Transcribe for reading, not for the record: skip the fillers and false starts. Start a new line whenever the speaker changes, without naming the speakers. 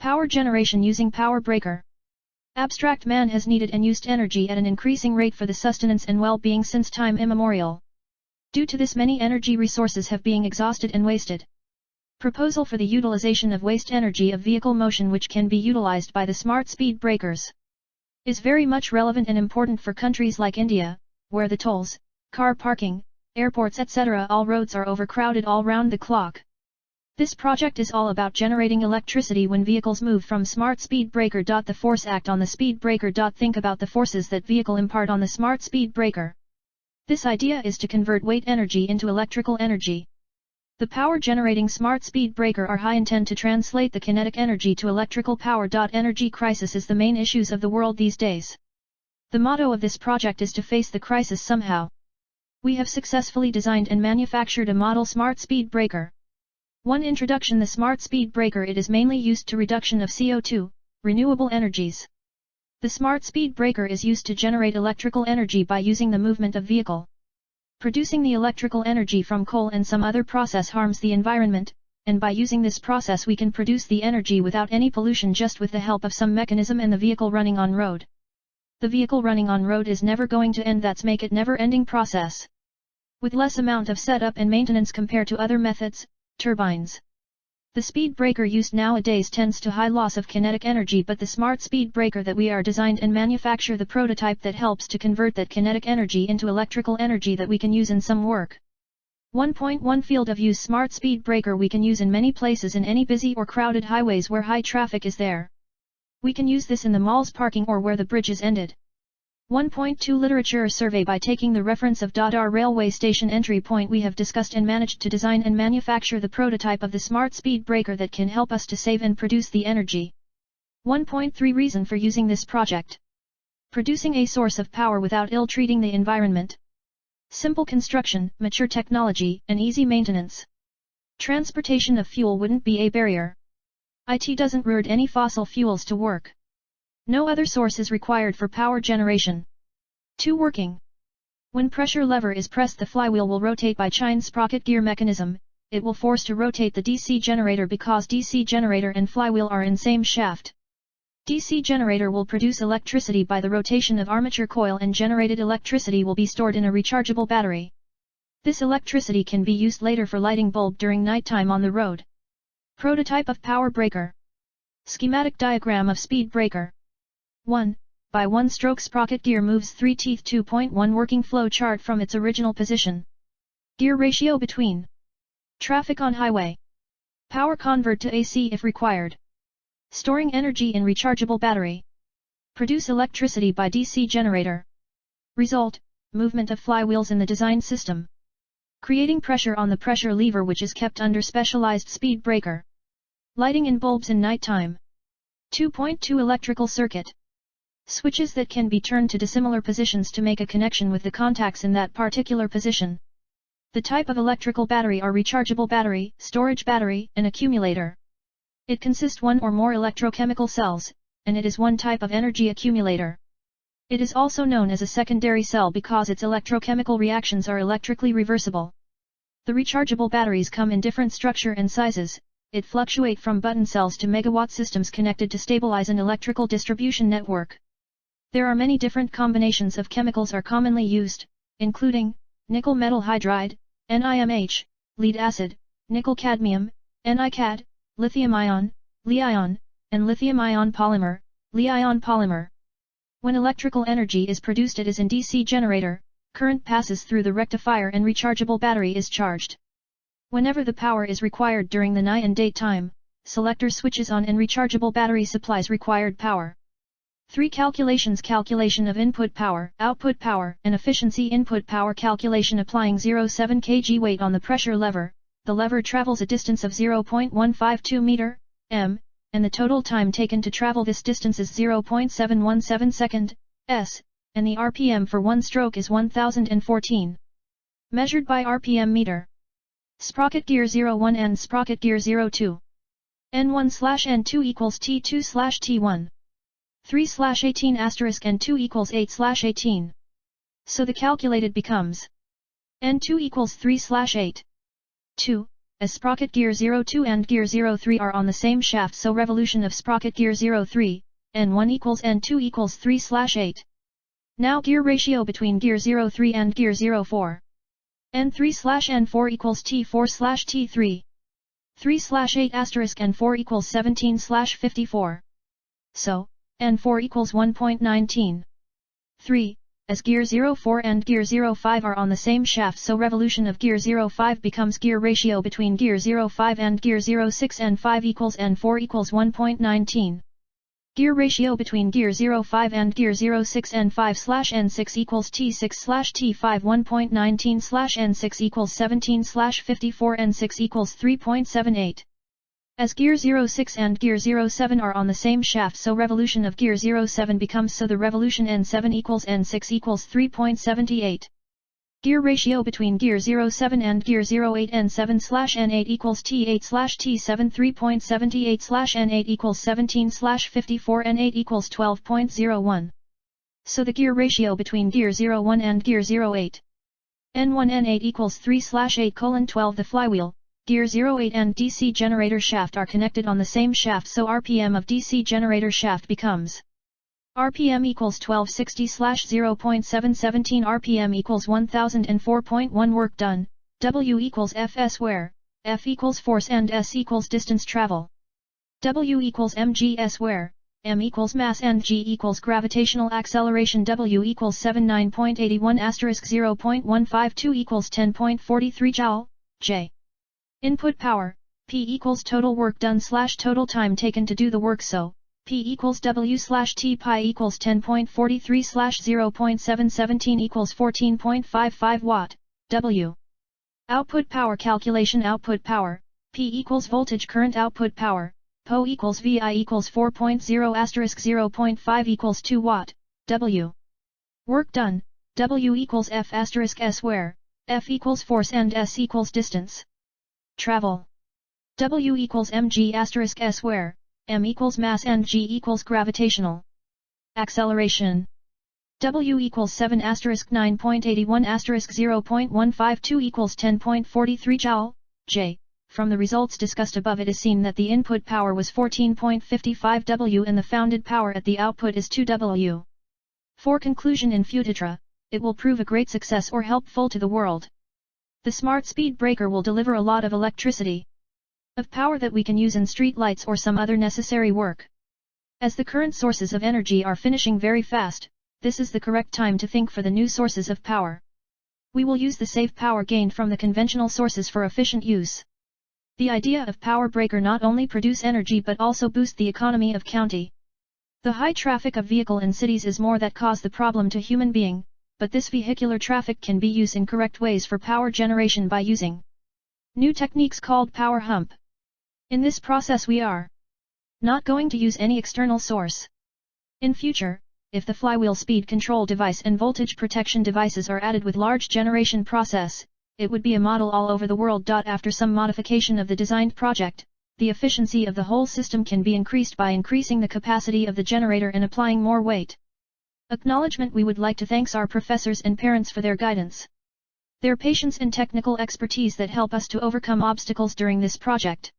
Power generation using power breaker. Abstract man has needed and used energy at an increasing rate for the sustenance and well-being since time immemorial. Due to this, many energy resources have been exhausted and wasted. Proposal for the utilization of waste energy of vehicle motion, which can be utilized by the smart speed breakers, is very much relevant and important for countries like India, where the tolls, car parking, airports etc. all roads are overcrowded all round the clock. This project is all about generating electricity when vehicles move from smart speed breaker. The force act on the speed breaker. Think about the forces that vehicle impart on the smart speed breaker. This idea is to convert weight energy into electrical energy. The power generating smart speed breaker are high intend to translate the kinetic energy to electrical power. Energy crisis is the main issues of the world these days. The motto of this project is to face the crisis somehow. We have successfully designed and manufactured a model smart speed breaker. 1. Introduction. The smart speed breaker, it is mainly used to reduction of CO2, renewable energies. The smart speed breaker is used to generate electrical energy by using the movement of vehicle. Producing the electrical energy from coal and some other process harms the environment, and by using this process we can produce the energy without any pollution just with the help of some mechanism and the vehicle running on road. The vehicle running on road is never going to end, that's make it never-ending process. With less amount of setup and maintenance compared to other methods, turbines. The speed breaker used nowadays tends to high loss of kinetic energy, but the smart speed breaker that we are designed and manufacture the prototype that helps to convert that kinetic energy into electrical energy that we can use in some work. 1.1 Field of use. Smart speed breaker we can use in many places in any busy or crowded highways where high traffic is there. We can use this in the mall's parking or where the bridge is ended. 1.2 Literature survey. By taking the reference of our railway station entry point, we have discussed and managed to design and manufacture the prototype of the smart speed breaker that can help us to save and produce the energy. 1.3 Reason for using this project. Producing a source of power without ill-treating the environment. Simple construction, mature technology, and easy maintenance. Transportation of fuel wouldn't be a barrier. It doesn't rely on any fossil fuels to work. No other source is required for power generation. 2. Working. When pressure lever is pressed, the flywheel will rotate by chain sprocket gear mechanism. It will force to rotate the DC generator because DC generator and flywheel are in same shaft. DC generator will produce electricity by the rotation of armature coil, and generated electricity will be stored in a rechargeable battery. This electricity can be used later for lighting bulb during nighttime on the road. Prototype of power breaker. Schematic diagram of speed breaker. 1. By one stroke sprocket gear moves 3 teeth. 2.1 Working flow chart from its original position. Gear ratio between. Traffic on highway. Power convert to AC if required. Storing energy in rechargeable battery. Produce electricity by DC generator. Result, movement of flywheels in the design system. Creating pressure on the pressure lever which is kept under specialized speed breaker. Lighting in bulbs in nighttime. 2.2 Electrical circuit. Switches that can be turned to dissimilar positions to make a connection with the contacts in that particular position. The type of electrical battery are rechargeable battery, storage battery, and accumulator. It consists one or more electrochemical cells, and it is one type of energy accumulator. It is also known as a secondary cell because its electrochemical reactions are electrically reversible. The rechargeable batteries come in different structure and sizes. It fluctuate from button cells to megawatt systems connected to stabilize an electrical distribution network. There are many different combinations of chemicals are commonly used, including nickel metal hydride, NiMH, lead acid, nickel cadmium, NiCad, lithium-ion, Li-ion, and lithium-ion polymer, Li-ion polymer. When electrical energy is produced, it is in DC generator, current passes through the rectifier and rechargeable battery is charged. Whenever the power is required during the night and daytime, selector switches on and rechargeable battery supplies required power. 3. Calculations. Calculation of input power, output power, and efficiency. Input power calculation. Applying 0.7 kg weight on the pressure lever, the lever travels a distance of 0.152 meter, m, and the total time taken to travel this distance is 0.717 second, s, and the RPM for one stroke is 1014. Measured by RPM meter. Sprocket gear 01 and sprocket gear 02. N1/N2 equals T2/T1. 3/18 N2 equals 8/18. So the calculated becomes N2 equals 3/8. 2. as sprocket gear 02 and gear 03 are on the same shaft, so revolution of sprocket gear 03, N1 equals N2 equals 3/8. Now gear ratio between gear 03 and gear 04. N3/N4 equals T4/T3. 3/8 asterisk N4 equals 17/54. So, N4 equals 1.19. 3. As gear 04 and gear 05 are on the same shaft, so revolution of gear 05 becomes gear ratio between gear 05 and gear 06 N5 equals N4 equals 1.19. Gear ratio between gear 05 and gear 06 N5/N6 equals T6/T5 1.19/N6 equals 17/54 N6 equals 3.78. As gear 06 and gear 07 are on the same shaft, so revolution of gear 07 becomes, so the revolution N7 equals N6 equals 3.78. Gear ratio between gear 07 and gear 08 N7/N8 equals T8/T7 3.78/N8 equals 17/54 N8 equals 12.01. So the gear ratio between gear 01 and gear 08 N1 N8 equals 3/8:12. The flywheel, gear 08 and DC generator shaft are connected on the same shaft, so RPM of DC generator shaft becomes RPM equals 1260/0.717 RPM equals 1004.1 work done, W equals Fs where, F equals force and S equals distance travel. W equals mgs where, m equals mass and g equals gravitational acceleration. W equals 79.81 asterisk 0.152 equals 10.43 joule, J. Input power, P equals total work done / total time taken to do the work, so P equals W/T pi equals 10.43 / 0.717 equals 14.55 watt, W. Output power calculation. Output power, P equals voltage current. Output power, PO equals VI equals 4.0 asterisk 0.5 equals 2 watt, W. Work done, W equals F asterisk S where, F equals force and S equals distance travel. W equals mg asterisk S where, m equals mass and g equals gravitational acceleration. W equals 7 asterisk 9.81 asterisk 0.152 equals 10.43 joule, J. From the results discussed above, it is seen that the input power was 14.55 W and the founded power at the output is 2 W. For conclusion, in Fujitra, it will prove a great success or helpful to the world. The smart speed breaker will deliver a lot of electricity, of power that we can use in street lights or some other necessary work. As the current sources of energy are finishing very fast, this is the correct time to think for the new sources of power. We will use the save power gained from the conventional sources for efficient use. The idea of power breaker not only produce energy but also boost the economy of county. The high traffic of vehicle in cities is more that cause the problem to human being, but this vehicular traffic can be used in correct ways for power generation by using new techniques called power hump. In this process we are not going to use any external source. In future, if the flywheel speed control device and voltage protection devices are added with large generation process, it would be a model all over the world. After some modification of the designed project, the efficiency of the whole system can be increased by increasing the capacity of the generator and applying more weight. Acknowledgement. We would like to thank our professors and parents for their guidance, their patience and technical expertise that help us to overcome obstacles during this project.